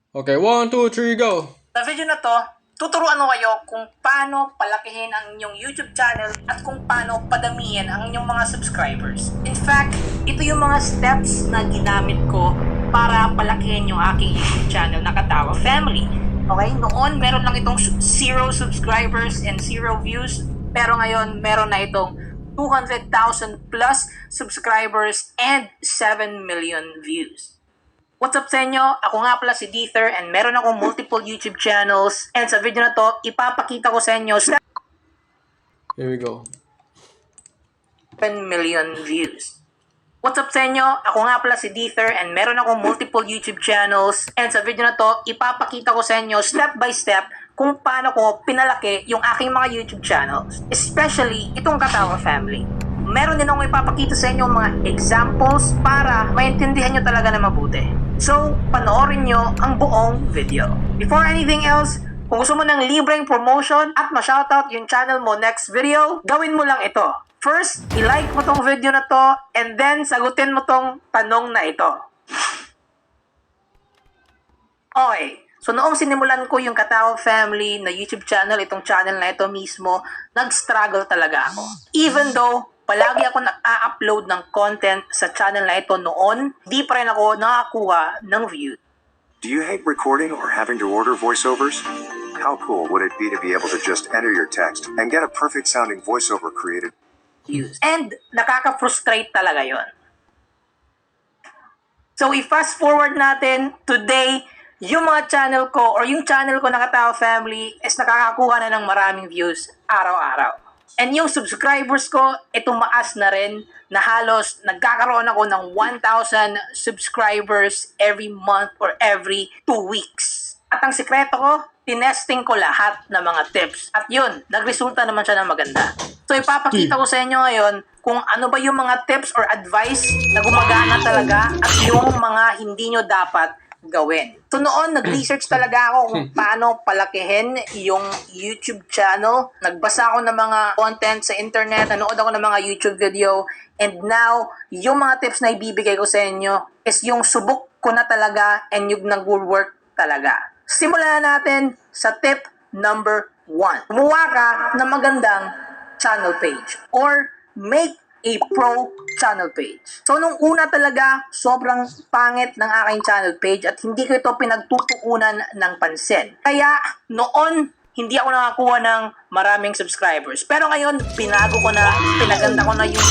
Okay, 1, 2, 3, go! Sa video na to, tuturuan ko kayo kung paano palakihin ang inyong YouTube channel at kung paano padamihin ang inyong mga subscribers. In fact, ito yung mga steps na ginamit ko para palakihin yung aking YouTube channel na Katawa Family. Okay, noon meron lang itong 0 subscribers and 0 views, pero ngayon meron na itong 200,000 plus subscribers and 7 million views. What's up sa inyo? Ako nga pala si Deether and meron akong multiple YouTube channels. And sa video na to, ipapakita ko sa inyo Here we go. 7 million views. What's up sa inyo? Ako nga pala si Deether and meron akong multiple YouTube channels. And sa video na to, ipapakita ko sa inyo step by step kung paano ko pinalaki yung aking mga YouTube channels. Especially itong Katawa Family. Meron din akong ipapakita sa inyo mga examples para maintindihan nyo talaga na mabuti. So, panoorin nyo ang buong video. Before anything else, kung gusto mo ng libreng promotion at ma-shoutout yung channel mo next video, gawin mo lang ito. First, i-like mo tong video na to and then sagutin mo tong tanong na ito. Okay, so noong sinimulan ko yung Katawa Family na YouTube channel, itong channel na ito mismo, nag-struggle talaga ako. Even though palagi ako nag-a-upload ng content sa channel na ito noon, di pa rin ako nakakuha ng views. Do you hate recording or having to order voiceovers? How cool would it be to be able to just enter your text and get a perfect sounding voiceover created? And nakaka-frustrate talaga yon. So i-fast forward natin, today, yung mga channel ko or yung channel ko na Katawa Family is nakakakuha na ng maraming views araw-araw. And yung subscribers ko, tumaas na rin na halos nagkakaroon ako ng 1,000 subscribers every month or every 2 weeks. At ang sikreto ko, tinesting ko lahat ng mga tips. At yun, nagresulta naman siya ng maganda. So ipapakita ko sa inyo ngayon kung ano ba yung mga tips or advice na gumagana talaga at yung mga hindi nyo dapat gawin. So noon, nag-research talaga ako kung paano palakihin yung YouTube channel. Nagbasa ako ng mga content sa internet, nanood ako ng mga YouTube video, and now, yung mga tips na ibibigay ko sa inyo is yung subok ko na talaga and yung nag-work talaga. Simulan na natin sa tip number 1. Gumawa ka ng magandang channel page or make a pro channel page. So, nung una talaga, sobrang pangit ng aking channel page at hindi ko ito pinagtutuunan ng pansin. Kaya, noon, hindi ako nakakuha ng maraming subscribers. Pero ngayon, pinago ko na, pinaganda ko na yung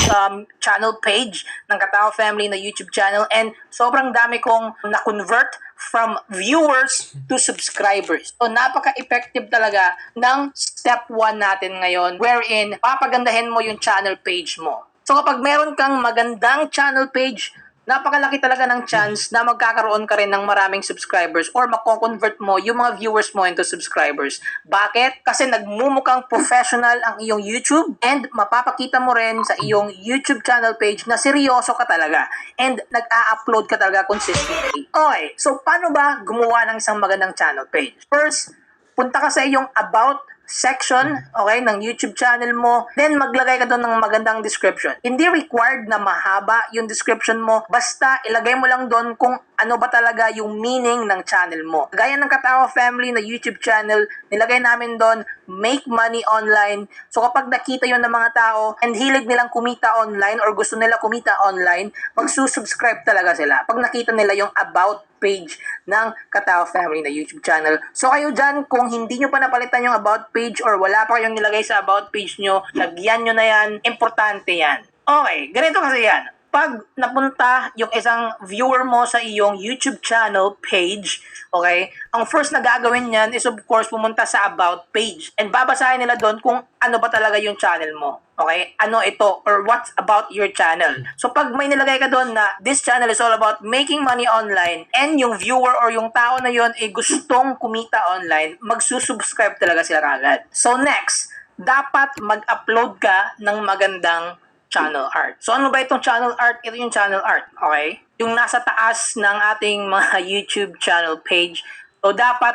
channel page ng Katawa Family na YouTube channel and sobrang dami kong na-convert from viewers to subscribers. So, napaka-effective talaga ng step 1 natin ngayon wherein papagandahin mo yung channel page mo. So, kapag meron kang magandang channel page, napakalaki talaga ng chance na magkakaroon ka rin ng maraming subscribers or mako-convert mo yung mga viewers mo into subscribers. Bakit? Kasi nagmumukhang professional ang iyong YouTube and mapapakita mo rin sa iyong YouTube channel page na seryoso ka talaga and nag-a-upload ka talaga consistently. Okay, so paano ba gumawa ng isang magandang channel page? First, punta ka sa iyong about section, okay, ng YouTube channel mo. Then, maglagay ka doon ng magandang description. Hindi required na mahaba yung description mo. Basta, ilagay mo lang doon kung ano ba talaga yung meaning ng channel mo. Gaya ng Katawa Family na YouTube channel, nilagay namin doon, make money online. So, kapag nakita yun ng mga tao and hilig nilang kumita online or gusto nila kumita online, magsusubscribe talaga sila. Pag nakita nila yung about page ng Katawa Family na YouTube channel. So kayo dyan, kung hindi nyo pa napalitan yung about page or wala pa kayong nilagay sa about page nyo, lagyan nyo na yan. Importante yan. Okay, ganito kasi yan. Pag napunta yung isang viewer mo sa iyong YouTube channel page, okay, ang first na gagawin niyan is of course pumunta sa about page and babasahin nila doon kung ano ba talaga yung channel mo. Okay? Ano ito or what's about your channel. So pag may nilagay ka doon na this channel is all about making money online and yung viewer or yung tao na yon ay gustong kumita online, magsusubscribe talaga sila kagad. So next, dapat mag-upload ka ng magandang channel art. So ano ba itong channel art? Ito yung channel art, okay? Yung nasa taas ng ating mga YouTube channel page. So dapat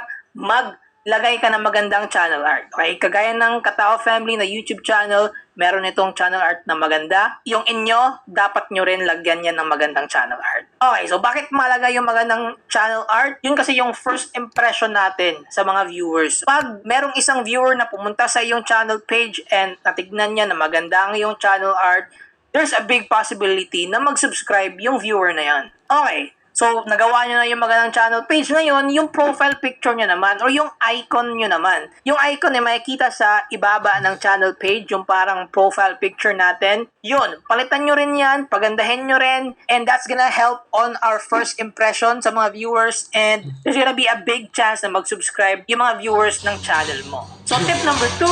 lagay ka ng magandang channel art. Okay? Kagaya ng Katao Family na YouTube channel, meron itong channel art na maganda. Yung inyo, dapat nyo rin lagyan yan ng magandang channel art. Okay, so bakit malaga yung magandang channel art? Yun kasi yung first impression natin sa mga viewers. Pag merong isang viewer na pumunta sa iyong channel page and natignan niya na maganda ang iyong channel art, there's a big possibility na mag-subscribe yung viewer na yan. Okay. So, nagawa nyo na yung magandang channel page. Ngayon, yung profile picture nyo naman or yung icon nyo naman. Yung icon ay makikita sa ibaba ng channel page, yung parang profile picture natin. Yun, palitan nyo rin yan, pagandahin nyo rin, and that's gonna help on our first impression sa mga viewers, and there's gonna be a big chance na mag-subscribe yung mga viewers ng channel mo. So, tip number 2,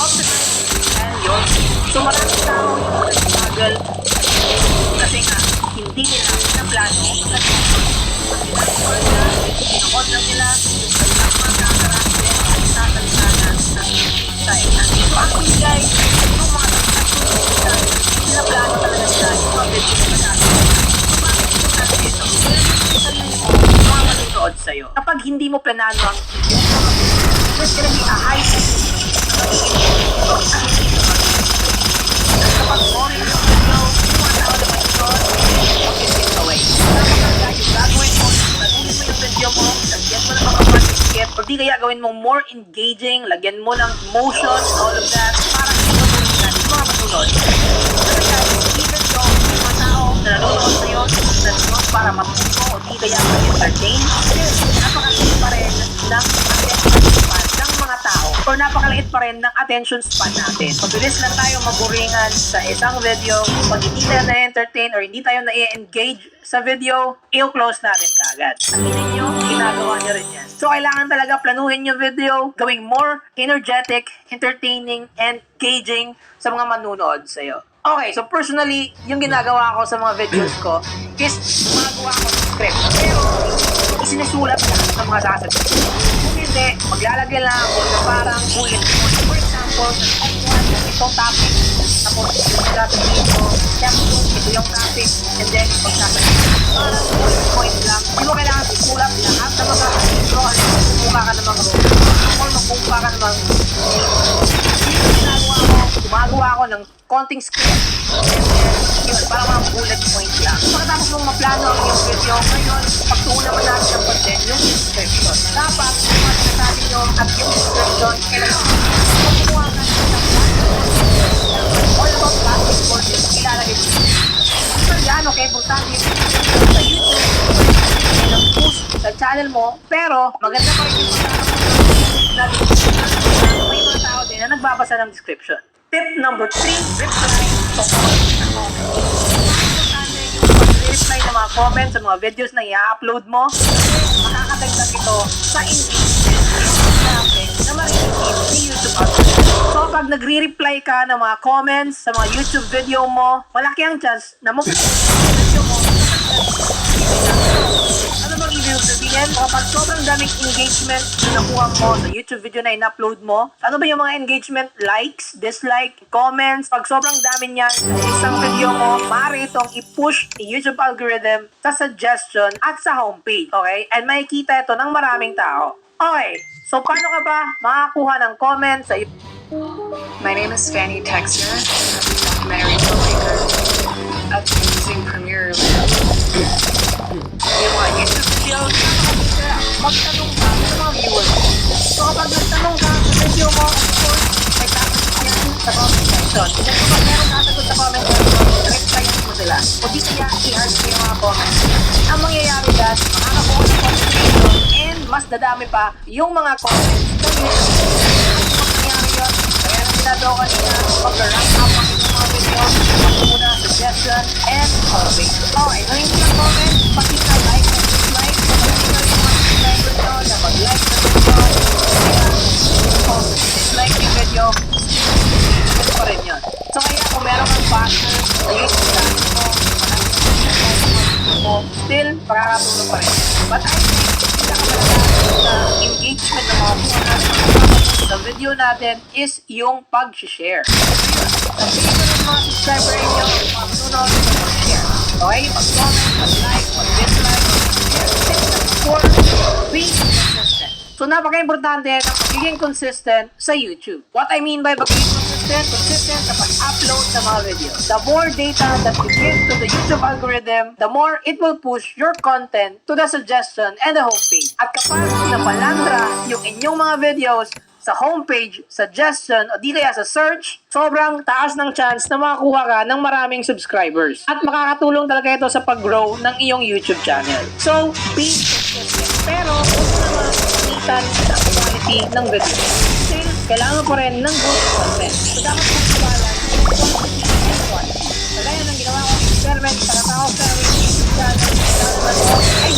optimize and yun. So, maraming tao yung nag-struggle kasi nga, hindi nila pinaplano at ginagawa nila, pinakot na nila, ang mga kakarante at sasalita na tayo. So actually guys, yung mga nagsasalita, pinaplano talaga nila yung mga video na nagsasalita. So bakit ito natin ito? Kaya sarili mo, mga matunood sa'yo. Kapag hindi mo planano ang there's gonna be a high sensitivity na magiging ito ang hindi ito magiging. Kapag boring yung video, yung mga tao na mag-take away. Dapat yung gagawin mo, tagunin mo yung video mo, lagyan mo ng mga participate, o di kaya gawin mo more engaging, lagyan mo ng emotion, all of that, para ituloy na yung mga matulog. Kasi guys, even though yung mga tao na nanonood sa'yo, nanonood para matuto, o di kaya mag-entertain, napakaliit pa rin ng attention span ng mga tao, or napakaliit pa rin ng attention span natin. Mabilis lang tayo maburingan sa isang video, pag hindi tayo na-entertain or hindi tayo na-engage sa video, i-close natin kaagad. Aminin nyo, ginagawa nyo rin yan. So, kailangan talaga planuhin yung video, gawing more energetic, entertaining, and engaging sa mga manunood sa'yo. Okay, so personally, yung ginagawa ko sa mga videos ko is gumagawa ko ng script. Pero, isinusulat lahat ng mga sasabihin. Kung hindi, maglalagay lang ako na parang bullet point. For example, itong topic, tapos yung sasabihin ko, ito yung topic, and then pagsasabihin ko, parang bullet point lang. Hindi mo kailangan isulat lahat ng mga role, magbuka ka ng mga role, or magbuka ka ng mga gumagawa ako ng konting script, and then yun, parang mga bullet point lang. Pagkatapos mong maplano ang iyong video, ngayon, pagtuunan mo natin ng content, yung description. Dapat, yung mga sinasabi nyo at yung description, kailangan kumuha ka ng all about plastic content, ilalagay mo. So yan, okay, importante yung sa YouTube, yung post sa channel mo, pero maganda pa rin yung may mga tao din na nagbabasa ng description. Tip number 3, reply to reply ng mga comments sa mga videos na i-upload mo, makakadagdag ito sa engagement natin na ma-receive ni YouTube algorithm. So pag nagre-reply ka ng mga comments sa mga YouTube video mo, malaki ang chance na video mo ano bang ibig sabihin? Kapag sobrang daming engagement na nakuha mo sa YouTube video na in-upload mo, ano ba yung mga engagement? Likes, dislike, comments? Pag sobrang dami niyan sa isang video mo, maaari itong i-push ni YouTube algorithm sa suggestion at sa homepage. Okay? And makikita ito ng maraming tao. Okay. So, paano ka ba makakuha ng comments sa My name is Fanny Texter. I'm a documentary filmmaker at using Premiere. yung mga YouTube video? Magtanong ka sa mga viewers. So, kapag nagtanong ka sa video mo, of course, may topic yan sa comment section. Then, kapag meron nasagot sa comment section, replyan mo sila. O di kaya, i-heart mo yung mga comments. Ang mangyayari dyan, makakakuha ng comment section, and mas dadami pa yung mga comments sa YouTube. Ang mangyayari yun, kaya nang ginagawa kanina, mag-rank up ang mga video, mag-una, suggestion, and topic. Okay, kung hindi ka comment, pakita like and dislike. Pakita yung mga subscribers nyo na mag-like sa video. Kaya, dislike yung video, ito pa rin yun. So kaya kung meron kang partner sa YouTube channel mo, still, pakakatulong pa rin. But I think, pinakamalaga sa engagement ng mga buwan natin sa video natin is yung pag-share. Sabihin ko ng mga subscriber ninyo, mag-sunod, mag-share. Okay? Mag-comment, mag-like, mag-dislike, mag-share. Tip number 4, be consistent. So So, napaka-importante ng pagiging consistent sa YouTube. What I mean by pagiging consistent sa pag-upload ng mga video. The more data that you give to the YouTube algorithm, the more it will push your content to the suggestion and the homepage. At kapag napalandra yung inyong mga videos sa homepage, suggestion, o di kaya sa search, sobrang taas ng chance na makakuha ka ng maraming subscribers. At makakatulong talaga ito sa pag-grow ng iyong YouTube channel. So, be consistent. Pero, huwag naman pamitan sa quality ng video. Still, kailangan ko rin ng good content. So, dapat kong iwalan yung quantity and quality. Kagaya ng ginawa kong experiment sa Katao Family YouTube channel na to, ay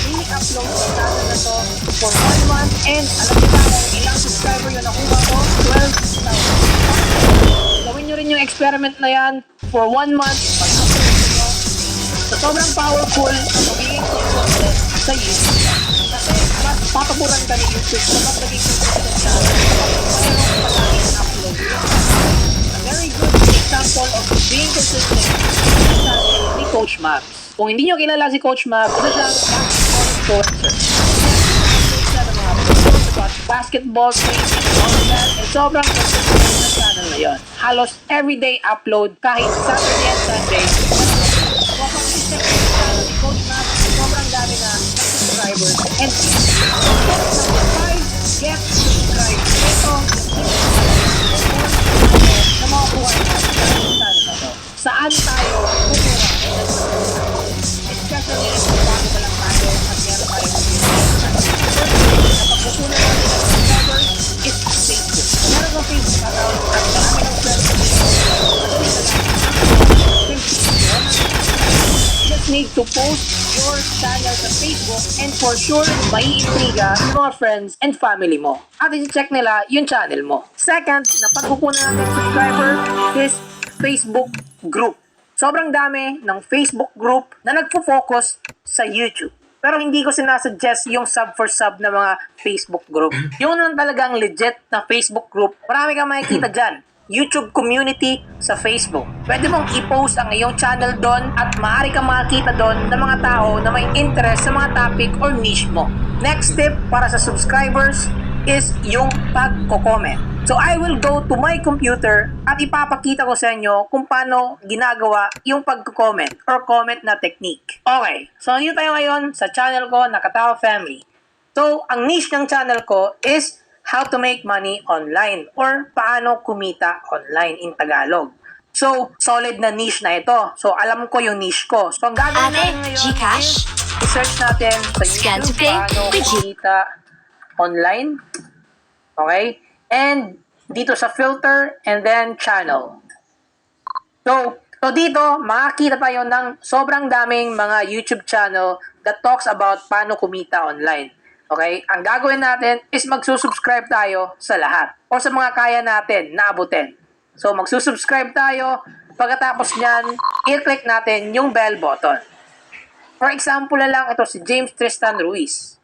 really upload sa channel na to for 1 month and alam niyo ba kung ilang subscriber yung nakuha ko? 12,000. Gawin nyo rin yung experiment na yan for 1 month pag-upload nyo. So, sobrang powerful ang magiging consistent sa YouTube. Kasi mas patapuran ka ni YouTube kapag naging consistent ka kapag mayroong palaging upload. A very good example of being consistent is ni Coach Max. Kung hindi nyo kilala si Coach Max, ito siyang basketball influencer. Basketball training, volleyball, and sobrang consistent na channel na yun. Halos everyday upload kahit Saturday and Sunday. Kung consistent na yung channel ni Coach Max, sobrang dami na subscribers. And number 5, get subscribed. Ito, na makakuha natin sa channel na to. Saan tayo kukuha? Especially kung bago pa lang tayo at meron tayong pagkukunan natin ng subscribers is Facebook. Meron kang Facebook account at marami ng friends just need to post your channel sa Facebook and for sure, maiintriga ng mga friends and family mo. At i-check nila yung channel mo. Second, na pagkukunan natin subscriber is Facebook group. Sobrang dami ng Facebook group na nagpo-focus sa YouTube. Pero hindi ko sinasuggest yung sub for sub na mga Facebook group. Yung lang talagang legit na Facebook group, marami kang makikita dyan. YouTube community sa Facebook. Pwede mong i-post ang iyong channel doon at maaari kang makakita doon ng mga tao na may interest sa mga topic or niche mo. Next tip para sa subscribers is yung pagko-comment. So I will go to my computer at ipapakita ko sa inyo kung paano ginagawa yung pagko-comment or comment na technique. Okay, so nandito tayo ngayon sa channel ko na Katao Family. So ang niche ng channel ko is how to make money online or paano kumita online in Tagalog. So, solid na niche na ito. So, alam ko yung niche ko. So, ang gagawin natin ngayon Gcash? is i-search natin sa Scan to YouTube pay? paano kumita online. Okay? And dito sa filter and then channel. So dito, makakita tayo ng sobrang daming mga YouTube channel that talks about paano kumita online. Okay? Ang gagawin natin is magsusubscribe tayo sa lahat o sa mga kaya natin na abutin. So, magsusubscribe tayo. Pagkatapos nyan, i-click natin yung bell button. For example na lang, ito si James Tristan Ruiz.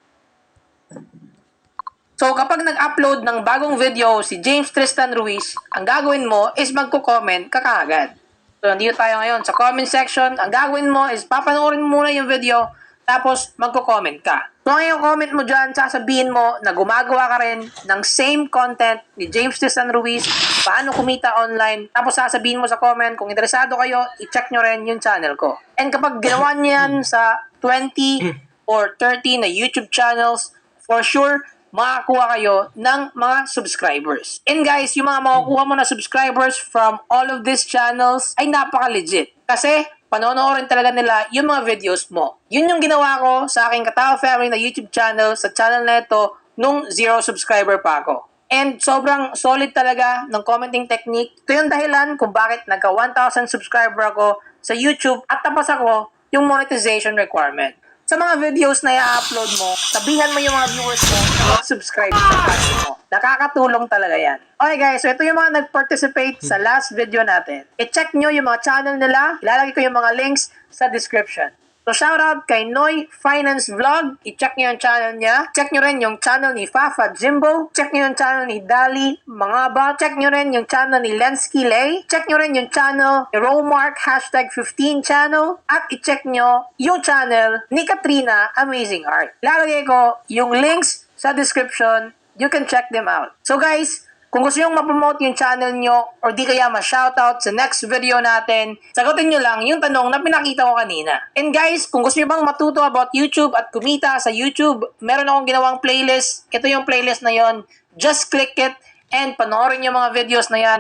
So, kapag nag-upload ng bagong video si James Tristan Ruiz, ang gagawin mo is magko-comment ka kaagad. So, nandito tayo ngayon sa comment section. Ang gagawin mo is papanoorin muna yung video, tapos magko-comment ka. So, ngayong comment mo dyan, sasabihin mo na gumagawa ka rin ng same content ni James Tristan Ruiz, paano kumita online. Tapos sasabihin mo sa comment, kung interesado kayo, i-check nyo rin yung channel ko. And kapag ginawa nyo yan sa 20 or 30 na YouTube channels, for sure, makakuha kayo ng mga subscribers. And guys, yung mga makukuha mo na subscribers from all of these channels ay napaka-legit. Kasi, panonoorin talaga nila yung mga videos mo. Yun yung ginawa ko sa aking Katao Family na YouTube channel, sa channel na ito, nung 0 subscriber pa ako. And sobrang solid talaga ng commenting technique. Ito yung dahilan kung bakit nagka 1,000 subscriber ako sa YouTube at tapos ako yung monetization requirement. Sa mga videos na i-upload mo, sabihan mo yung mga viewers mo na mag-subscribe sa channel mo. Nakakatulong talaga yan. Okay guys, so ito yung mga nag-participate sa last video natin. I-check nyo yung mga channel nila. Ilalagay ko yung mga links sa description. So shoutout kay Noy Finance Vlog. I-check nyo yung channel niya. Check nyo rin yung channel ni Fafa Jimbo. Check nyo yung channel ni Dali Mangaba. Check nyo rin yung channel ni Lensky Lay. Check nyo rin yung channel ni Romark #15 channel. At i-check nyo yung channel ni Katrina Amazing Art. Lalagay ko yung links sa description. You can check them out. So guys, kung gusto nyo ma-promote yung channel nyo or di kaya ma-shoutout sa next video natin, sagutin nyo lang yung tanong na pinakita ko kanina. And guys, kung gusto nyo bang matuto about YouTube at kumita sa YouTube, meron akong ginawang playlist. Ito yung playlist na yon. Just click it and panoorin yung mga videos na yan.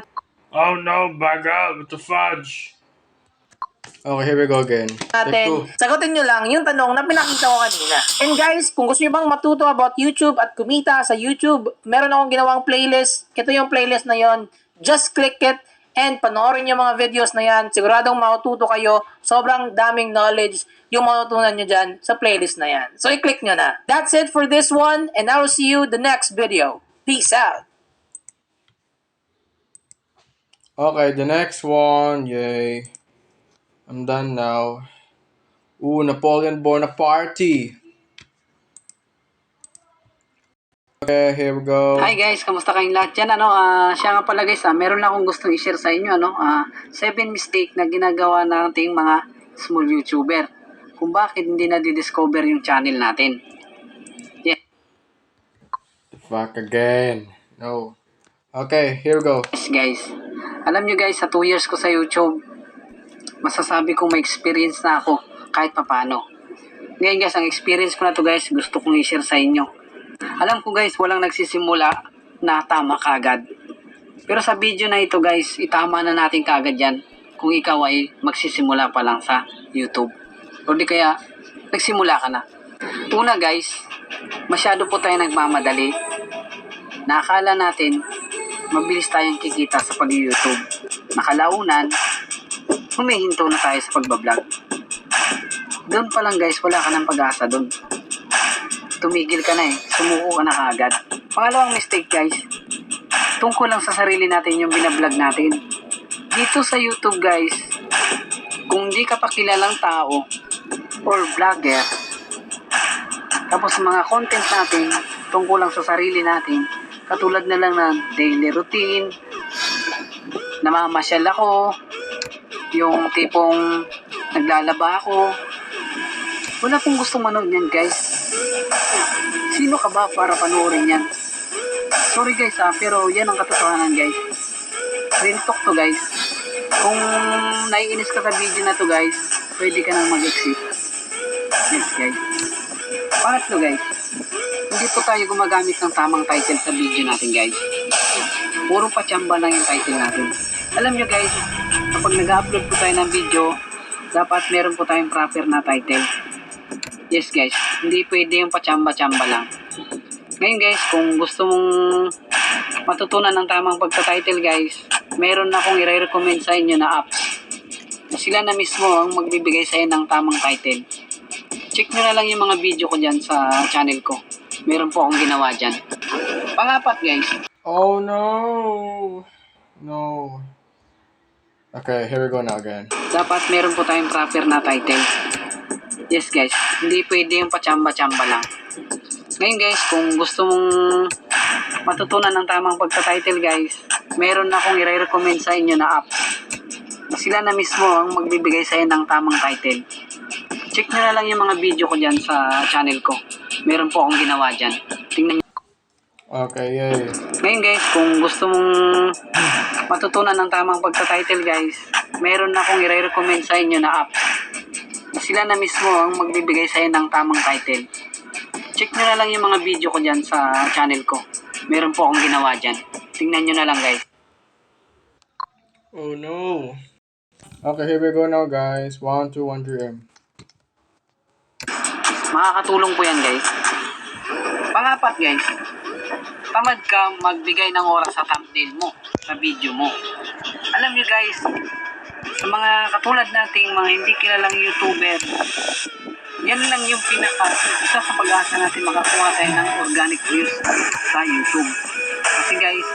Oh no, bagal with the fudge. Okay, here we go again. Natin, sagutin nyo lang yung tanong na pinakita ko kanina. And guys, kung gusto nyo bang matuto about YouTube at kumita sa YouTube, meron akong ginawang playlist. Ito yung playlist na yon. Just click it and panoorin yung mga videos na yan. Siguradong matututo kayo. Sobrang daming knowledge yung matutunan nyo dyan sa playlist na yan. So, i-click nyo na. That's it for this one, and I will see you the next video. Peace out! Okay, the next one, yay. I'm done now. Ooh, Napoleon Bonaparte. Okay, here we go. Hi guys, kamusta kayong lahat dyan? Siya nga pala guys, meron lang akong gustong i-share sa inyo. 7 mistake na ginagawa nating mga small YouTuber. Kung bakit hindi na-discover yung channel natin. Yeah. Fuck again. No. Okay, here we go. Yes guys, alam nyo guys, sa 2 years ko sa YouTube, masasabi kong may experience na ako kahit papano. Ngayon guys, ang experience ko na to guys, gusto kong i-share sa inyo. Alam ko guys, walang nagsisimula na tama kagad. Pero sa video na ito guys, itama na natin kagad yan kung ikaw ay magsisimula pa lang sa YouTube. O di kaya, nagsimula ka na. Una guys, masyado po tayo nagmamadali. Nakakala natin, mabilis tayong kikita sa pag-YouTube. Nakalaunan, humihinto na tayo sa pagbablog. Doon pa lang guys, wala ka ng pag-asa doon. Tumigil ka na sumuko ka na kaagad. Pangalawang mistake guys, tungkol lang sa sarili natin yung binablog natin. Dito sa YouTube guys, kung di ka pa kilalang tao or vlogger, tapos mga content natin tungkol lang sa sarili natin, katulad na lang ng daily routine, namamasyal ako, yung tipong naglalaba ako, wala pong gustong manood yan guys. Sino ka ba para panoorin yan? Sorry guys pero yan ang katotohanan guys. Real talk to guys. Kung naiinis ka sa video na to guys, pwede ka nang mag-exit. Yes guys. Pangatlo guys, hindi po tayo gumagamit ng tamang title sa video natin guys. Puro patsamba lang yung title natin. Alam nyo guys, kapag nag-upload po tayo ng video, dapat meron po tayong proper na title. Yes guys, hindi pwede yung patsamba-tsamba lang. Ngayon guys, kung gusto mong matutunan ng tamang pagka-title guys, meron na akong i-recommend sa inyo na apps. Sila na mismo ang magbibigay sa inyo ng tamang title. Check nyo na lang yung mga video ko dyan sa channel ko. Meron po akong ginawa dyan. Pangapat guys. Oh no. No. Okay, here we go now again. Dapat meron po tayong proper na title. Yes guys, hindi pwede yung patsamba-tsamba lang. Ngayon guys, kung gusto mong matutunan ng tamang pagka-title guys, meron na akong i-recommend sa inyo na app. Sila na mismo ang magbibigay sa inyo ng tamang title. Check nyo na lang yung mga video ko dyan sa channel ko. Meron po akong ginawa dyan. Tingnan nyo. Okay, yay. Ngayon guys, kung gusto mong matutunan ng tamang pagka-title guys, meron na akong i-recommend sa inyo na app. Sila na mismo ang magbibigay sa inyo ng tamang title. Check nyo na lang yung mga video ko dyan sa channel ko. Meron po akong ginawa dyan. Tingnan nyo na lang guys. Oh no. Okay, here we go now guys. 1, 2, 1, 3, M. Makakatulong po yan guys. Pangapat guys, tamad ka magbigay ng oras sa thumbnail mo, sa video mo. Alam nyo guys, sa mga katulad nating mga hindi kilalang YouTuber, yan lang yung isa sa pag-asa natin makakuha tayo ng organic views sa YouTube. Kasi guys,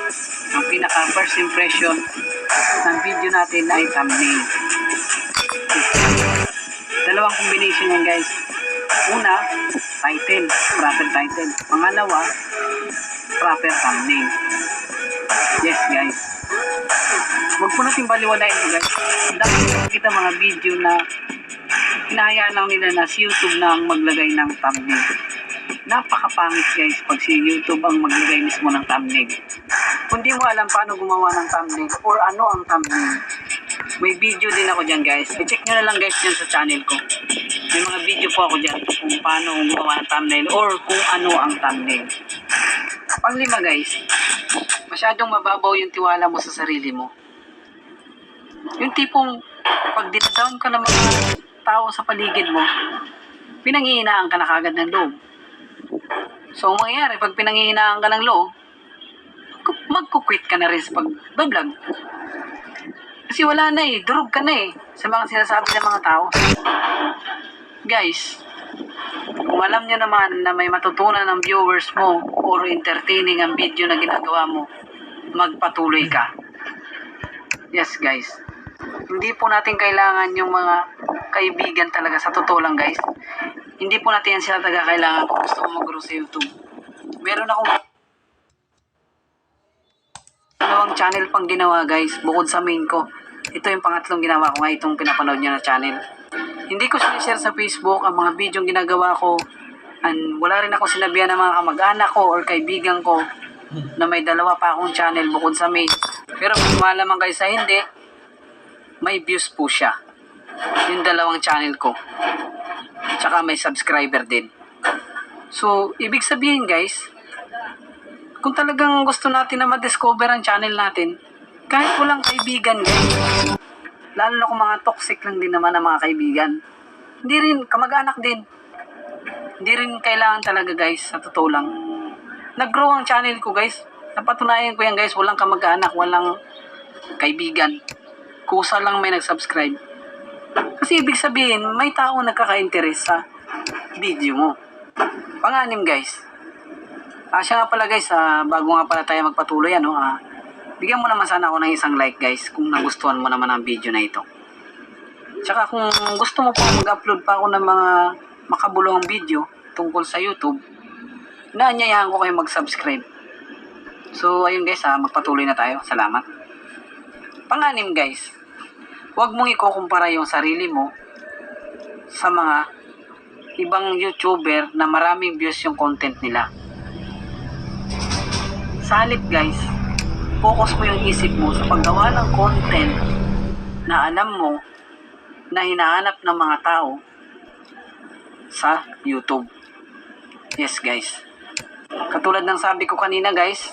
ang pinaka first impression ng video natin ay thumbnail. Dalawang combination yan guys. Una, title, proper title. Pangalawa, proper thumbnail. Yes guys. Huwag po natin baliwalain ito guys. Dahil kita mga video na hinahayaan lang nila na si YouTube na ang maglagay ng thumbnail. Napakapangit guys pag si YouTube ang maglagay mismo ng thumbnail. Kung di mo alam paano gumawa ng thumbnail or ano ang thumbnail, may video din ako dyan guys. I-check nyo na lang guys dyan sa channel ko. May mga video po ako dyan kung paano gumawa ng thumbnail or kung ano ang thumbnail. Panglima guys, masyadong mababaw yung tiwala mo sa sarili mo. Yung tipong pag dinadown ka ng mga tao sa paligid mo, pinanghihinaan ka na kagad ng loob. So, ang mangyayari, pag pinanghihinaan ka ng loob, magkukwit ka na rin sa pag-vlog. Kasi wala na eh, durog ka na eh, sa mga sinasabi ng mga tao. Guys, kung alam nyo naman na may matutunan ng viewers mo or entertaining ang video na ginagawa mo, magpatuloy ka. Yes guys, hindi po natin kailangan yung mga kaibigan talaga sa totoo lang guys. Hindi po natin yan sila talaga kailangan kung gusto ko mag-grow sa YouTube. Meron akong dalawang channel pang ginawa guys, bukod sa main ko. Ito yung pangatlong ginawa ko nga, itong pinapanood nyo na channel. Hindi ko sinishare sa Facebook ang mga video ginagawa ko. And wala rin ako sinabihan ng mga kamag-anak ko or kaibigan ko na may dalawa pa akong channel bukod sa main. Pero kung malaman kayo sa hindi, may views po siya. Yung dalawang channel ko. Tsaka may subscriber din. So, ibig sabihin guys, kung talagang gusto natin na ma-discover ang channel natin, kahit walang kaibigan guys, lalo na kung mga toxic lang din naman ang mga kaibigan, hindi rin, kamag-anak din, hindi rin kailangan talaga guys, sa totoo lang. Nag-grow ang channel ko guys, napatunayan ko yan guys, walang kamag-anak, walang kaibigan, kusa lang may nag-subscribe. Kasi ibig sabihin, may tao nagkaka-interest sa video mo. Panganim guys. Siya nga pala guys, bago nga pala tayo magpatuloy, bigyan mo naman sana ako ng isang like guys kung nagustuhan mo naman ang video na ito. Tsaka kung gusto mo pa mag-upload pa ako ng mga makabuluhang video tungkol sa YouTube, inaanyayahan ko kayo mag-subscribe. So ayun guys, magpatuloy na tayo. Salamat. Panganim guys, huwag mong ikukumpara yung sarili mo sa mga ibang YouTuber na maraming views yung content nila. Sa halip guys, focus mo yung isip mo sa paggawa ng content na alam mo na hinahanap ng mga tao sa YouTube. Yes guys. Katulad ng sabi ko kanina guys,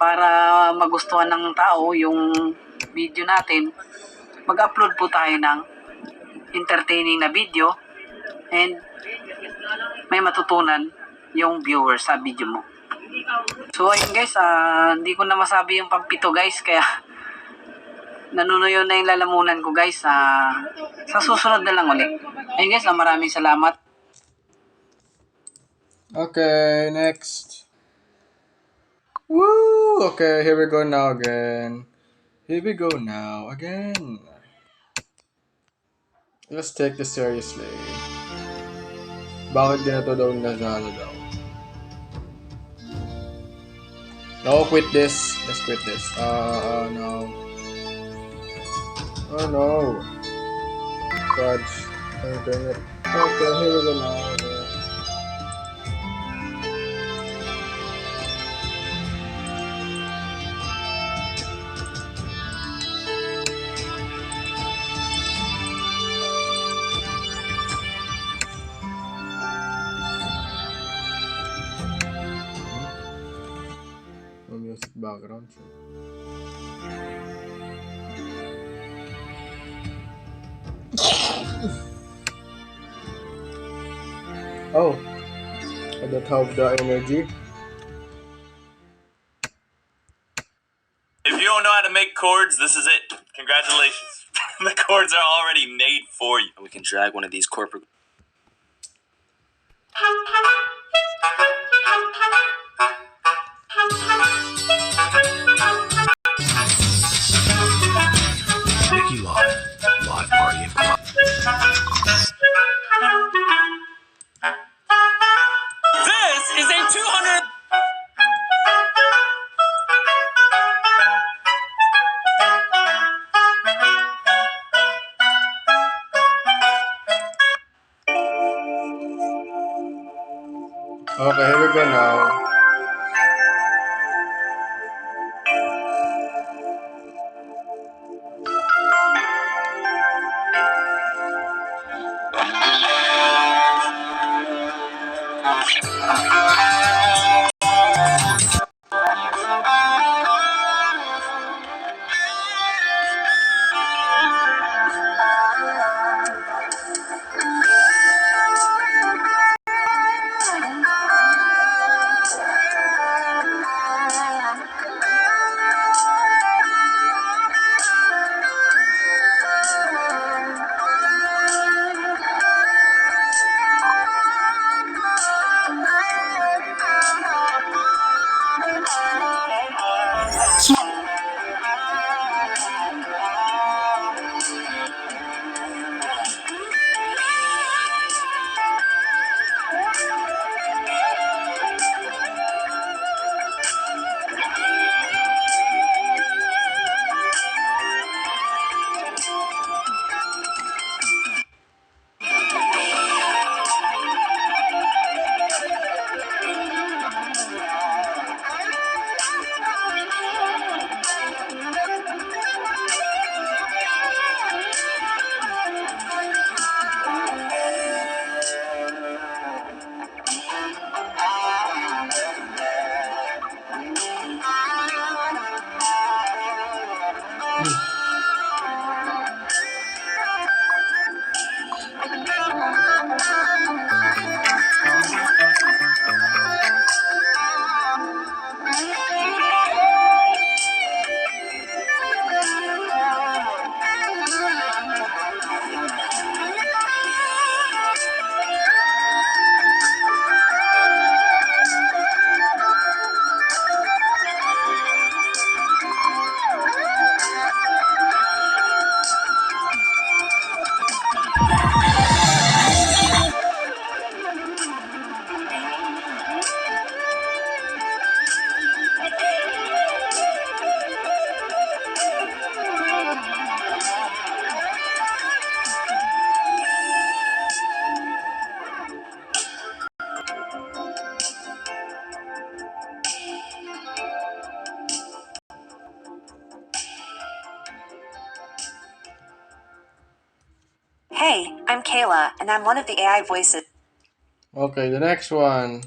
para magustuhan ng tao yung video natin, mag-upload po tayo ng entertaining na video and may matutunan yung viewer sa video mo. So ayun guys, hindi ko na masabi yung pampito guys, kaya nanunuyo na yung lalamunan ko guys. Sa susunod na lang ulit. Ayun guys, maraming salamat. Okay, next. Woo! Okay, here we go now again. Here we go now again. Let's take this seriously. Bakit ganito daw Lazada daw? No, quit this. Let's quit this. No. Oh no. Fudge. Oh, dang it. Okay, here we go now. Music background. Oh, I don't have the energy. If you don't know how to make chords, this is it. Congratulations. The chords are already made for you. We can drag one of these corporate... Mickey Live. Live party and club. This is a 200... I'm Kayla, and I'm one of the AI voices. Okay, the next one.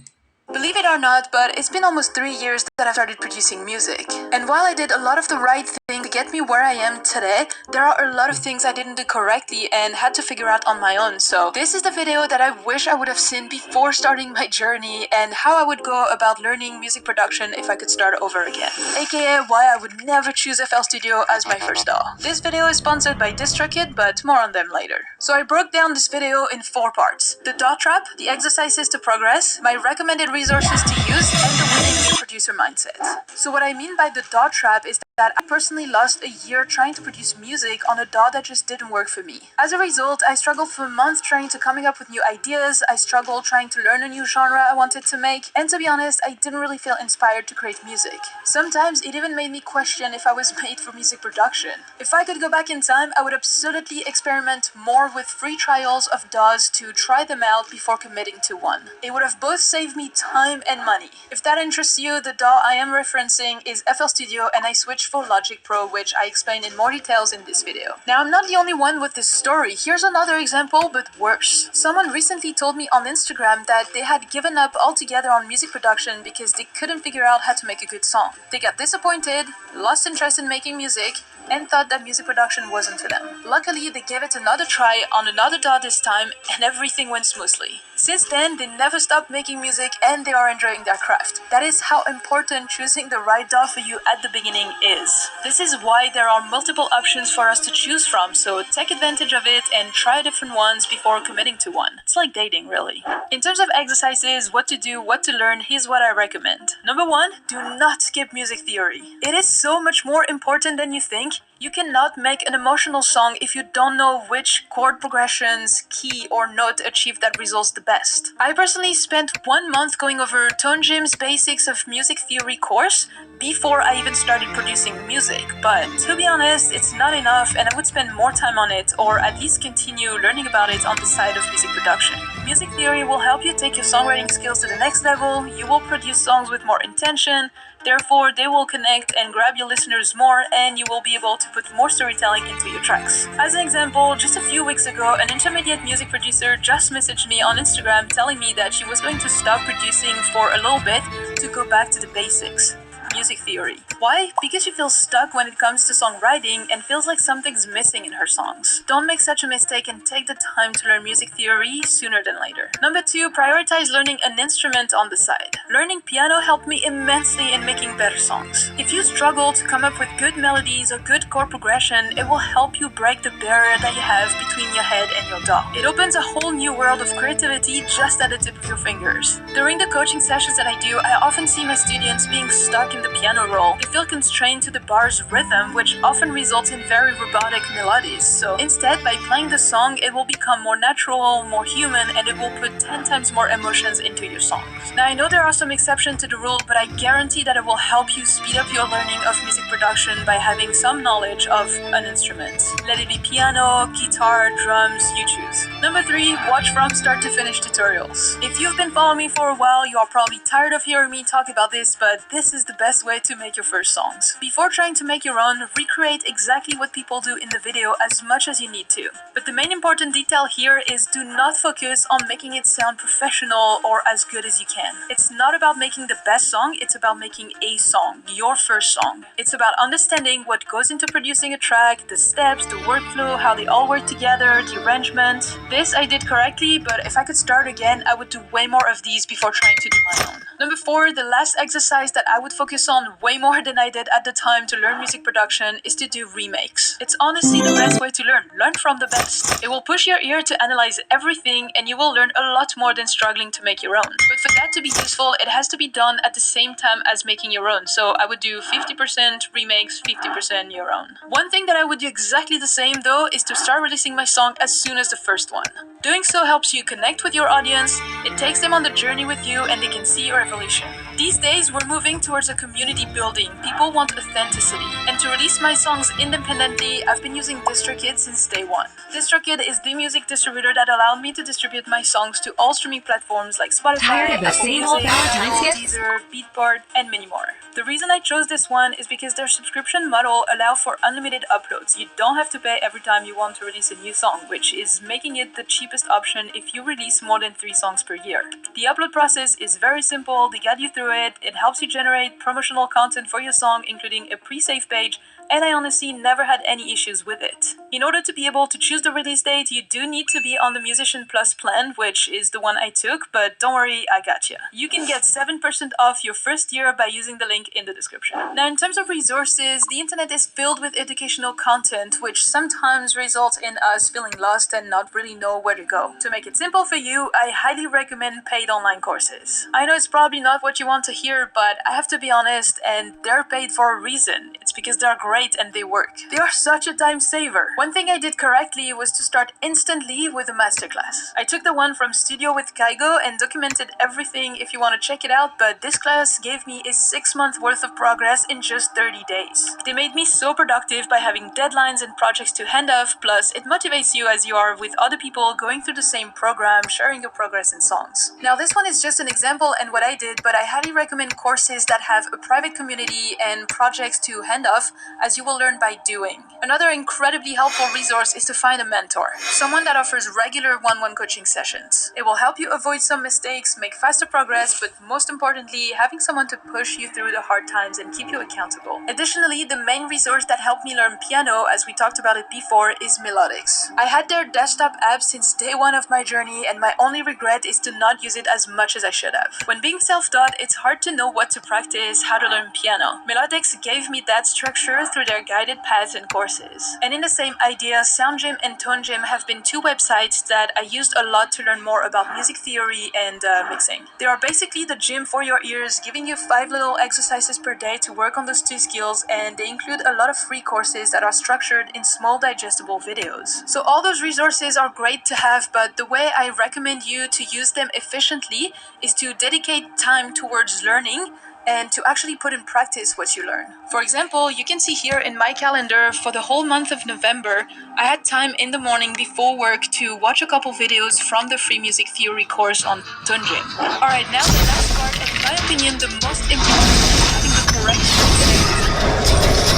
Believe it or not, but it's been almost 3 years that I've started producing music. And while I did a lot of the right thing to get me where I am today, there are a lot of things I didn't do correctly and had to figure out on my own. So this is the video that I wish I would have seen before starting my journey and how I would go about learning music production if I could start over again. AKA why I would never choose FL Studio as my first DAW. This video is sponsored by DistroKid, but more on them later. So I broke down this video in 4 parts. The DAW trap, the exercises to progress, my recommended resources to use, and the winning new producer mindset. So what I mean by the DAW trap is that I personally lost a year trying to produce music on a DAW that just didn't work for me. As a result, I struggled for months trying to coming up with new ideas, I struggled trying to learn a new genre I wanted to make, and to be honest, I didn't really feel inspired to create music. Sometimes it even made me question if I was made for music production. If I could go back in time, I would absolutely experiment more with free trials of DAWs to try them out before committing to one. It would have both saved me time and money. If that interests you, the DAW I am referencing is FL Studio, and I switched for Logic Pro, which I explain in more details in this video. Now, I'm not the only one with this story. Here's another example, but worse. Someone recently told me on Instagram that they had given up altogether on music production because they couldn't figure out how to make a good song. They got disappointed, lost interest in making music, and thought that music production wasn't for them. Luckily, they gave it another try on another DAW this time, and everything went smoothly. Since then, they never stopped making music and they are enjoying their craft. That is how important choosing the right DAW for you at the beginning is. This is why there are multiple options for us to choose from, so take advantage of it and try different ones before committing to one. It's like dating, really. In terms of exercises, what to do, what to learn, here's what I recommend. Number 1, do not skip music theory. It is so much more important than you think. You cannot make an emotional song if you don't know which chord progressions, key, or note achieve that results the best. I personally spent 1 month going over Tone Jim's Basics of Music Theory course before I even started producing music, but to be honest, it's not enough and I would spend more time on it, or at least continue learning about it on the side of music production. Music theory will help you take your songwriting skills to the next level, you will produce songs with more intention, therefore they will connect and grab your listeners more, and you will be able to put more storytelling into your tracks. As an example, just a few weeks ago, an intermediate music producer just messaged me on Instagram telling me that she was going to stop producing for a little bit to go back to the basics. Music theory. Why? Because she feels stuck when it comes to songwriting and feels like something's missing in her songs. Don't make such a mistake and take the time to learn music theory sooner than later. Number 2, prioritize learning an instrument on the side. Learning piano helped me immensely in making better songs. If you struggle to come up with good melodies or good chord progression, it will help you break the barrier that you have between your head and your DAW. It opens a whole new world of creativity just at the tip of your fingers. During the coaching sessions that I do, I often see my students being stuck in the piano roll. They feel constrained to the bar's rhythm, which often results in very robotic melodies. So instead, by playing the song, it will become more natural, more human, and it will put 10 times more emotions into your songs. Now, I know there are some exceptions to the rule, but I guarantee that it will help you speed up your learning of music production by having some knowledge of an instrument. Let it be piano, guitar, drums, you choose. Number 3, watch from start to finish tutorials. If you've been following me for a while, you are probably tired of hearing me talk about this, but this is the best way to make your first songs. Before trying to make your own, recreate exactly what people do in the video as much as you need to. But the main important detail here is do not focus on making it sound professional or as good as you can. It's not about making the best song, it's about making a song, your first song. It's about understanding what goes into producing a track, the steps, the workflow, how they all work together, the arrangement. This I did correctly, but if I could start again, I would do way more of these before trying to do my own. Number 4, the last exercise that I would focus on way more than I did at the time to learn music production is to do remakes. It's honestly the best way to learn. Learn from the best. It will push your ear to analyze everything and you will learn a lot more than struggling to make your own. But for that to be useful, it has to be done at the same time as making your own. So I would do 50% remakes, 50% your own. One thing that I would do exactly the same though is to start releasing my song as soon as the first one. Doing so helps you connect with your audience, it takes them on the journey with you and they can see your evolution. These days, we're moving towards a community building. People want authenticity. And to release my songs independently Personally, I've been using DistroKid since day one. DistroKid is the music distributor that allowed me to distribute my songs to all streaming platforms like Spotify, Tired of the Apple same Music, old Valentine's Tidal, gifts? Deezer, Beatport, and many more. The reason I chose this one is because their subscription model allows for unlimited uploads. You don't have to pay every time you want to release a new song, which is making it the cheapest option if you release more than 3 songs per year. The upload process is very simple, they guide you through it, it helps you generate promotional content for your song, including a pre-save page, and I honestly never had any issues with it. In order to be able to choose the release date, you do need to be on the Musician Plus plan, which is the one I took, but don't worry, I got you. You can get 7% off your first year by using the link in the description. Now, in terms of resources, the internet is filled with educational content, which sometimes results in us feeling lost and not really know where to go. To make it simple for you, I highly recommend paid online courses. I know it's probably not what you want to hear, but I have to be honest, and they're paid for a reason. It's because they're great and they work. They are such a time saver. One thing I did correctly was to start instantly with a masterclass. I took the one from Studio with Kaigo and documented everything if you want to check it out, but this class gave me a 6-month worth of progress in just 30 days. They made me so productive by having deadlines and projects to hand off, plus it motivates you as you are with other people going through the same program, sharing your progress in songs. Now this one is just an example and what I did, but I highly recommend courses that have a private community and projects to hand off, as you will learn by doing. Another incredibly helpful resource is to find a mentor, someone that offers regular one-on-one coaching sessions. It will help you avoid some mistakes, make faster progress, but most importantly, having someone to push you through the hard times and keep you accountable. Additionally, the main resource that helped me learn piano, as we talked about it before, is Melodics. I had their desktop app since day one of my journey, and my only regret is to not use it as much as I should have. When being self-taught, it's hard to know what to practice, how to learn piano. Melodics gave me that structure through their guided paths and courses. And in the same idea, Sound Gym and Tone Gym have been 2 websites that I used a lot to learn more about music theory and mixing. They are basically the gym for your ears, giving you 5 little exercises per day to work on those 2 skills, and they include a lot of free courses that are structured in small digestible videos. So all those resources are great to have, but the way I recommend you to use them efficiently is to dedicate time towards learning and to actually put in practice what you learn. For example, you can see here in my calendar for the whole month of November, I had time in the morning before work to watch a couple videos from the free music theory course on Tone Gym. Alright, now the last part, and in my opinion, the most important is having the correct mindset.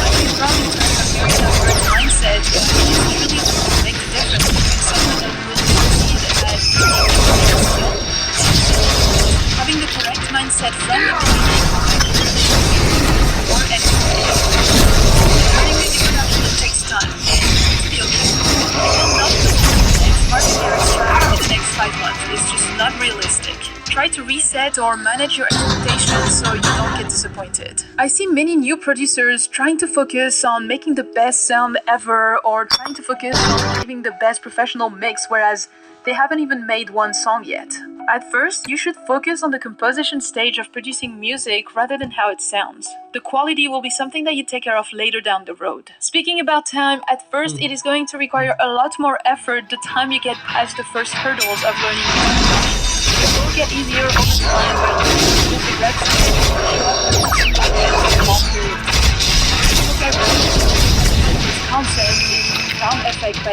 I can probably turn a very diverse mindset, but it is truly what will make the difference between someone that will succeed at having the correct mindset from the beginning or learning music production takes time, and to be okay. It will not be the next market extra in the next 5 months. It's just not realistic. Try to reset or manage your expectations so you don't get disappointed. I see many new producers trying to focus on making the best sound ever or trying to focus on giving the best professional mix, whereas they haven't even made one song yet. At first, you should focus on the composition stage of producing music rather than how it sounds. The quality will be something that you take care of later down the road. Speaking about time, at first it is going to require a lot more effort the time you get past the first hurdles of learning music production. It will get easier over time, but the regrets long periods. Look at this concept in sound effect by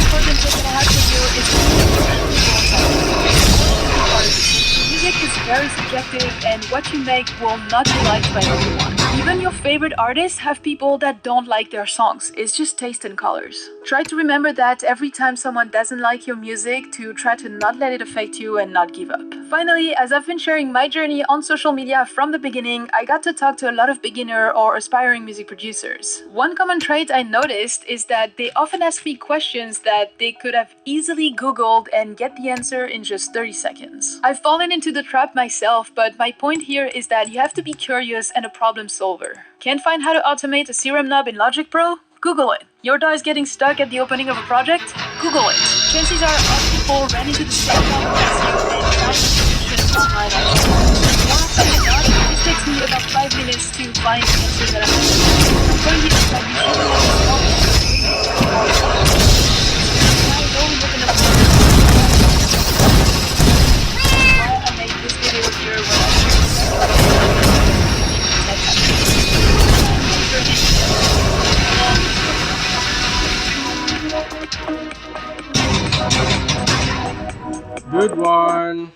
important tip that I have for you is music is very subjective, and what you make will not be liked by everyone. Even your favorite artists have people that don't like their songs. It's just taste and colors. Try to remember that every time someone doesn't like your music, to try to not let it affect you and not give up. Finally, as I've been sharing my journey on social media from the beginning, I got to talk to a lot of beginner or aspiring music producers. One common trait I noticed is that they often ask me questions that they could have easily Googled and get the answer in just 30 seconds. I've fallen into the trap myself, but my point here is that you have to be curious and a problem solver. Can't find how to automate a serum knob in Logic Pro? Google it. Your DAW is getting stuck at the opening of a project? Google it. Chances are other people ran into the same problem as you and found solutions online. More often than not, this takes me about 5 minutes to find the answer that I'm looking for. I'm going to use my YouTube why I made this video here where I Good one.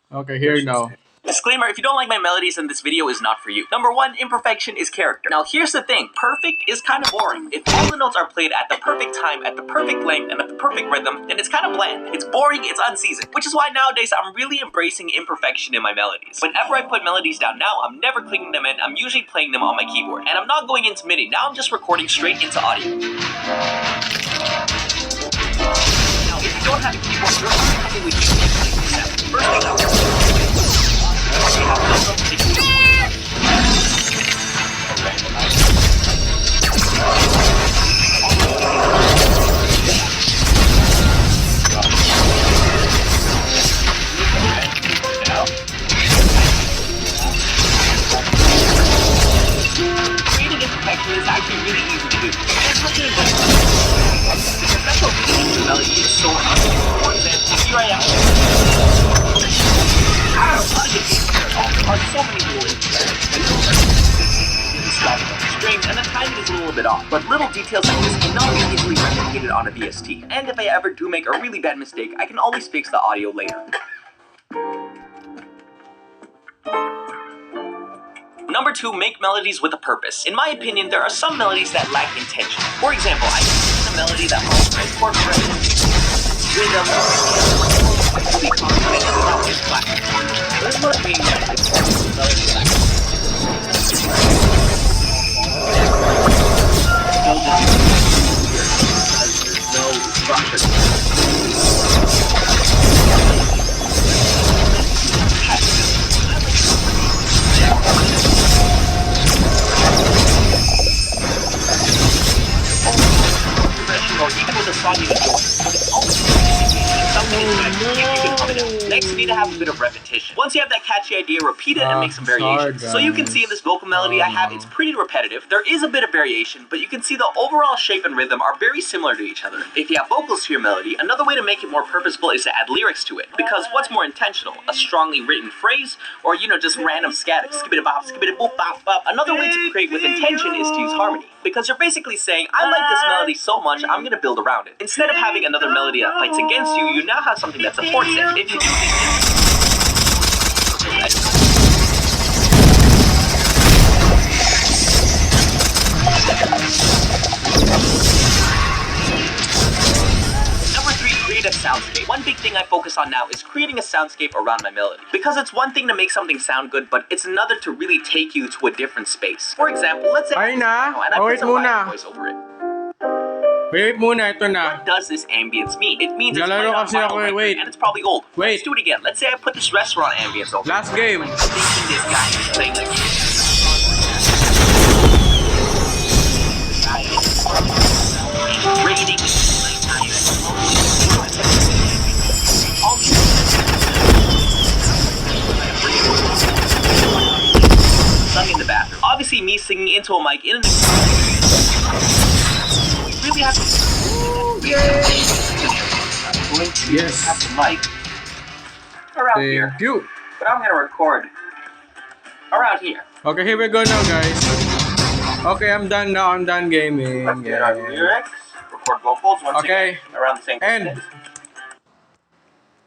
Okay, here now. Disclaimer, if you don't like my melodies, then this video is not for you. Number 1, imperfection is character. Now here's the thing, perfect is kind of boring. If all the notes are played at the perfect time, at the perfect length, and at the perfect rhythm, then it's kind of bland. It's boring, it's unseasoned. Which is why nowadays I'm really embracing imperfection in my melodies. Whenever I put melodies down now, I'm never clicking them in, I'm usually playing them on my keyboard. And I'm not going into MIDI, now I'm just recording straight into audio. Now if you don't have a keyboard, there are a couple ways you can make this sound. First thing out. Creating imperfection is actually really easy to do. It's looking at because that's what really makes the melody is so unreal. For example, here I am. Are so many rules. Strings, and the timing is a little bit off, but little details like this cannot be easily replicated on a VST. And if I ever do make a really bad mistake, I can always fix the audio later. Number 2, make melodies with a purpose. In my opinion, there are some melodies that lack intention. For example, I can a melody that holds transport rhythm, be confident and not just classic. There's no meaning that it's melody lack. There's no structure. Or even with a song you enjoy, but it's always something is gonna keep you coming out. Next, you need to have a bit of repetition. Once you have that catchy idea, repeat it and make some variations. So you can see in this vocal melody I have, it's pretty repetitive. There is a bit of variation, but you can see the overall shape and rhythm are very similar to each other. If you have vocals to your melody, another way to make it more purposeful is to add lyrics to it. Because what's more intentional? A strongly written phrase, or just random static, skibidi-bop, skibidi-boop-bop, bop. Another way to create with intention is to use harmony. Because you're basically saying, I like this melody so much, I'm gonna build around it. Instead of having another melody that fights against you, you now have something that supports it. If you do this, Number 3, create a soundscape. One big thing I focus on now is creating a soundscape around my melody. Because it's one thing to make something sound good, but it's another to really take you to a different space. For example, let's say Ay na! and I put Wait some muna. voice over it. Wait muna, ito na. What does this ambience mean? It means it's Nalaro played on kasi vinyl ako eh, record, wait. and it's probably old. Wait. Let's do it again. Let's say I put this restaurant ambience over. Last game. Like, thinking this guy is playing like rating sung in the bathroom. Obviously me singing into a mic in an we really have to Yes. have the mic around here. Thank you. But I'm gonna record around here. Okay, here we go now, guys. Okay, I'm done now. I'm done gaming. Let's get our lyrics, record vocals once Okay. again around the same And distance.